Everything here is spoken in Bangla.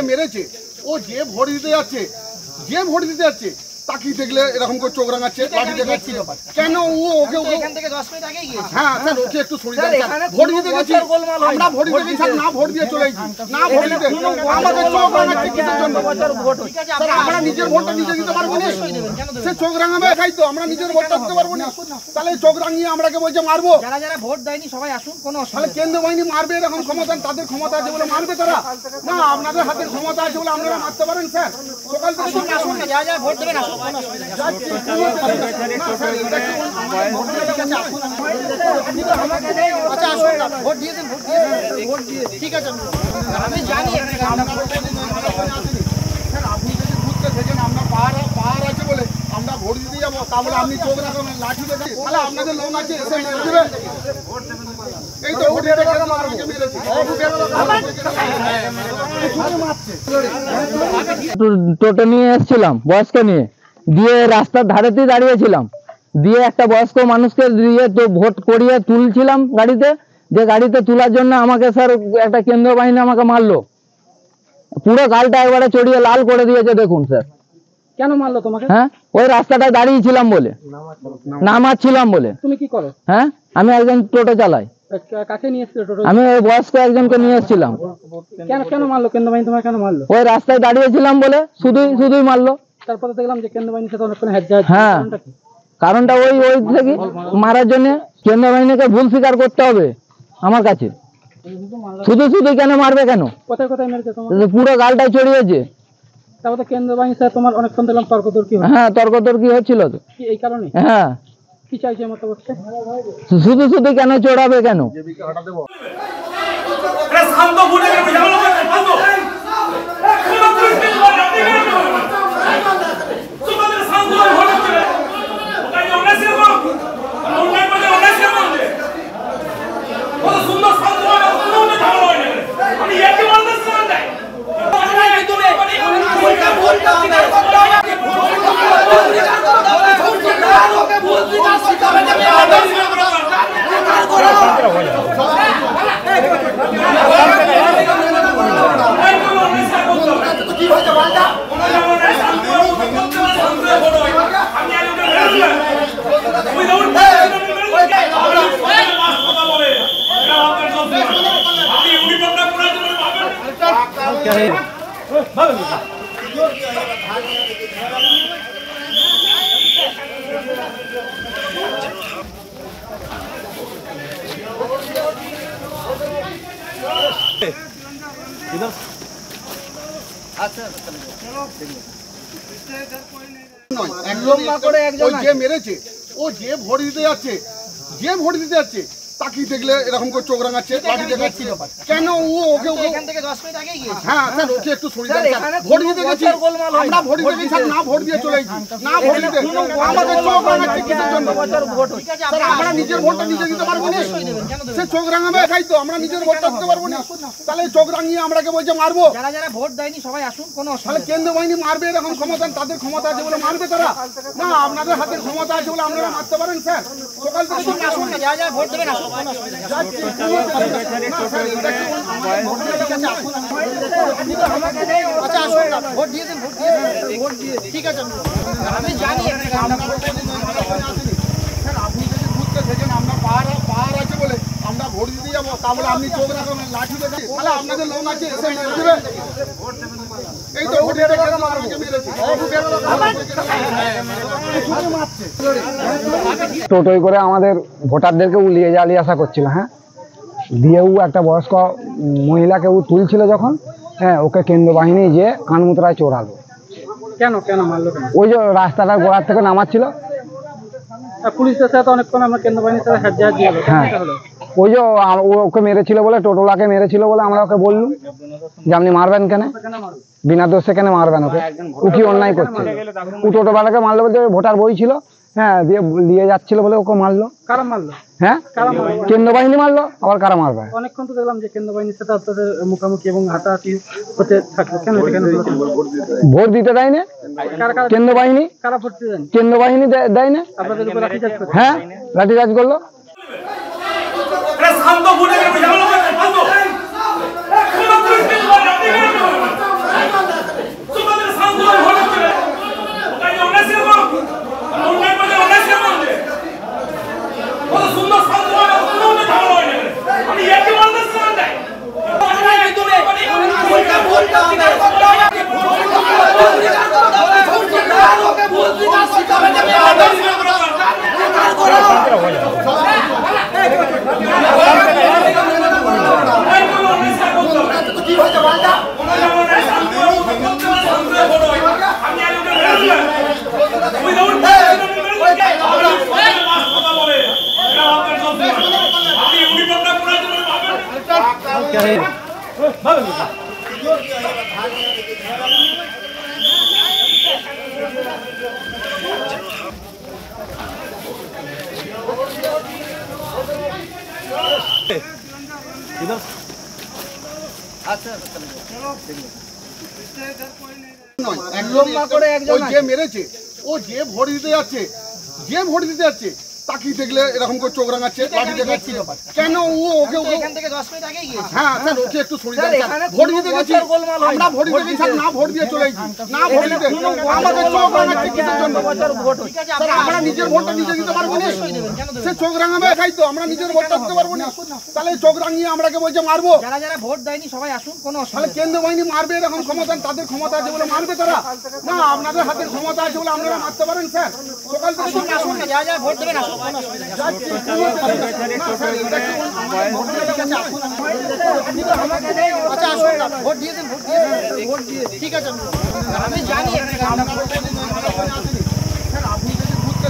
মেরেছে ও যে ভোট দিতে যাচ্ছে তাকিয়ে দেখলে এরকম করে চোখ রাঙাচ্ছে লাঠি দেখাচ্ছিল কেন ও ওকে এখান থেকে 10 মিনিট আগে গিয়েছে। হ্যাঁ স্যার ওকে একটু সরিয়ে দেন ভোট দিতে গেছি আমরা ভোট দিতে গেছি না ভোট দিয়ে চলে গেছি না ভোট দিতে আমাদের চোখ রাঙাচ্ছে কিসের জন্য স্যার আমরা নিজের ভোটটা নিজে দিতে পারবো না সে চোখ রাঙাবে খাই তো আমরা নিজের ভোটটা দিতে পারবো না তাহলে চোখ রাঙিয়ে আমরাকে বলছে মারবো যারা যারা ভোট দেয়নি সবাই আসুন কোনো তাহলে কেন্দ্র বাহিনী মারবে এরকম ক্ষমতা তাদের ক্ষমতা আছে বলে মারবে তারা না আপনাদের হাতে ক্ষমতা আছে বলে আপনারা মারতে পারেন স্যার সকাল থেকে আসুন না যারা যারা ভোট দেবেন আসুন আচ্ছা আসুন না ভোট দিয়ে দেন ভোট দিয়ে ঠিক আছে আমি জানি স্যার আপনি যদি ঘুরতে থাকেন আমরা পাহাড় আছে বলে আমরা ভোট দিতে যাবো তাহলে আপনি চোখ রাখবেন লাঠি দেবেন তাহলে আপনাদের লোক আছে এসে মেরে দেবে এই তো ভোট দিয়ে টোটো নিয়ে এসেছিলাম বয়স্ক নিয়ে দিয়ে রাস্তার ধারেতেই দাঁড়িয়েছিলাম দিয়ে একটা বয়স্ক মানুষকে দিয়ে তো ভোট করিয়ে তুলছিলাম গাড়িতে যে গাড়িতে তোলার জন্য আমাকে স্যার একটা কেন্দ্র বাহিনী আমাকে মারলো পুরো গালটা একবারে চড়িয়ে লাল করে দিয়েছে দেখুন স্যার কেন মারলো তোমাকে হ্যাঁ ওই রাস্তাটায় দাঁড়িয়েছিলাম বলে নামাচ্ছিলাম বলে তুমি কি করো হ্যাঁ আমি একজন টোটো চালাই কাকে নিয়ে এসেছিলে টোটো আমি ওই বয়স্ক একজনকে নিয়ে এসেছিলাম কেন কেন মারলো কেন্দ্র বাহিনী তোমাকে কেন মারলো ওই রাস্তায় দাঁড়িয়েছিলাম বলে শুধুই মারলো তারপরে দেখলাম যে কেন্দ্র বাহিনীর সাথে অনেকক্ষণ হ্যাঁ কারণটা ওই থেকে মারার জন্য কেন্দ্র বাহিনীকে ভুল স্বীকার করতে হবে আমার কাছে শুধু কেন মারবে কেন কোথায় কোথায় মেরেছে তোমার পুরো গালটাই চড়িয়েছে তারপরে কেন্দ্র বাহিনীর সাথে তোমার অনেকক্ষণ দেখলাম তর্কতর্কি হ্যাঁ তর্কতর্কি হচ্ছিল তো এই কারণে হ্যাঁ কি চাইছে মতো বলছে শুধু কেন চড়াবে কেন যে মেরেছে ও যে ভোট দিতে যাচ্ছে তাকিয়ে দেখলে এরকম করে চোখ রাঙাচ্ছে লাঠি দেখাচ্ছিল কেন ও ওকে এখান থেকে 10 মিনিট আগে গিয়েছে। হ্যাঁ স্যার ওকে একটু সরিয়ে দেন ভোট দিতে গেছি আমরা ভোট দিতে গেছি না ভোট দিয়ে চলে গেছি না ভোট দিতে আমাদের চোখ রাঙাচ্ছে কিসের জন্য স্যার আমরা নিজের ভোটটা নিজে দিতে পারবো না সে চোখ রাঙাবে খাই তো আমরা নিজের ভোটটা দিতে পারবো না তাহলে চোখ রাঙিয়ে আমরাকে বলছে মারবো যারা যারা ভোট দেয়নি সবাই আসুন কোনো তাহলে কেন্দ্র বাহিনী মারবে এরকম ক্ষমতা তাদের ক্ষমতা আছে বলে মারবে তারা না আপনাদের হাতের ক্ষমতা আছে বলে আপনারা মারতে পারেন স্যার সকাল থেকে আসুন না যারা যারা ভোট দেবেন আসুন আচ্ছা আসুন না, ভোট দিয়ে দিন, ভোট দিয়ে দিন। ঠিক আছে, আমি জানি স্যার আপনি যদি ঘুরতে থাকেন আমরা পাহাড় আছে বলে আমরা ভোট দিতে যাবো, তারপরে আপনি চোখ রাখবেন লাঠি দেবে, তাহলে আপনাদের লোক আছে এসে মেরে দেবে। এই তো ভোট দিতে গেলে আমাকে মেরেছে। টোটোয় করে আমাদের ভোটারদেরকে উলিয়ে জ্বালিয়ে আসা করছিল। হ্যাঁ, দিয়েও একটা বয়স্ক মহিলাকে তুলছিল যখন, হ্যাঁ ওকে কেন্দ্র বাহিনী যে কানমুতরায় চোরালো। কেন কেন মারলো কেন? ওই যে রাস্তাটার গোড়ার থেকে নামাচ্ছিল। পুলিশের সাথে অনেকক্ষণ আমরা কেন্দ্র বাহিনীর সাথে হাজার দিয়ে হ্যাঁ, ওই যে ওকে মেরেছিল বলে, টোটোলাকে মেরেছিল বলে আমরা ওকে বললুম যে আপনি মারবেন কেন, বিনা দোষে কেন মারবেন ওকে, ও কি অন্যায় করছে। ও টোটোওয়ালাকে মারলো বলতে ভোটার বই ছিল, হ্যাঁ দিয়ে নিয়ে যাচ্ছিল বলে ওকে মারলো। কারা মারলো? হ্যাঁ, কেন্দ্র বাহিনী মারলো, আবার কারা মারবে? অনেকক্ষণ তো দেখলাম যে কেন্দ্র বাহিনীর সাথে আপনাদের মুখোমুখি এবং হাতাহাতি হতে থাকলো, কেন? ভোট দিতে দেয় না কেন্দ্র বাহিনী, কারা ভোট দেন? কেন্দ্র বাহিনী দেয় না। আপনাদের উপর লাঠিচার্জ করছে? হ্যাঁ, লাঠিচার্জ করলো। যে মেরেছে ও যে ভোট দিতে যাচ্ছে, তাকিয়ে দেখলে এরকম করে চোখ রাঙাচ্ছে, লাঠি দেখাচ্ছে। কেন ও ওকে এখান থেকে 10 মিনিট আগেই গিয়েছে। হ্যাঁ স্যার ওকে একটু সরিয়ে দেন। ভোট দিতে গেছি আমরা, ভোট দিতে গেছি না ভোট দিয়ে চলে গেছি, না ভোট দিতে আমাদের চোখ রাঙাচ্ছে কিসের জন্য? স্যার আমরা নিজের ভোটটা নিজে দিতে পারবো না, সে চোখ রাঙাবে একাই তো, আমরা নিজের ভোটটা দিতে পারবো না, তাহলে চোখ রাঙিয়ে আমরাকে বলছে মারবো। যারা যারা ভোট দেয়নি সবাই আসুন, কোনো তাহলে অসুবিধা নেই। কেন্দ্র বাহিনী মারবে এরকম ক্ষমতা, তাদের ক্ষমতা আছে বলে মারবে তারা না? আপনাদের হাতে ক্ষমতা আছে বলে আপনারা মারতে পারেন স্যার? সকাল থেকে আসুন, আসুন না, যারা যারা ভোট দেবেন আসুন, কোনো অসুবিধা নেই। আচ্ছা আসুন না, ভোট দিয়ে দিন, ভোট দিয়ে দিন। ঠিক আছে, আমি জানি